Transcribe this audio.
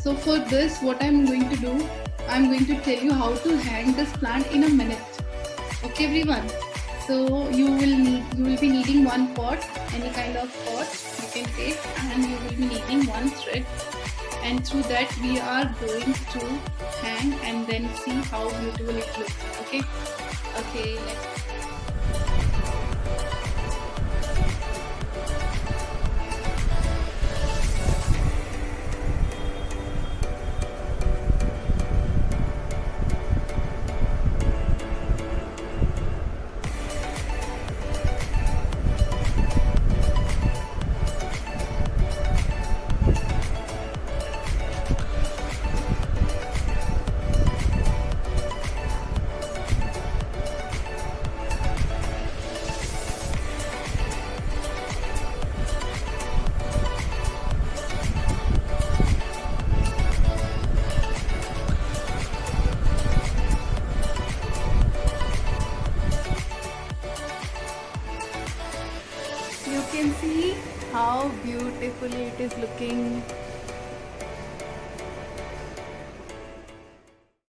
So for this, what I'm going to do, I'm going to tell you how to hang this plant in a minute. Okay everyone. So you will be needing one pot, any kind of pot you can take, and you will be needing one thread, and through that we are going to hang and then see how beautiful it looks. Okay, let's. You can see how beautifully it is looking.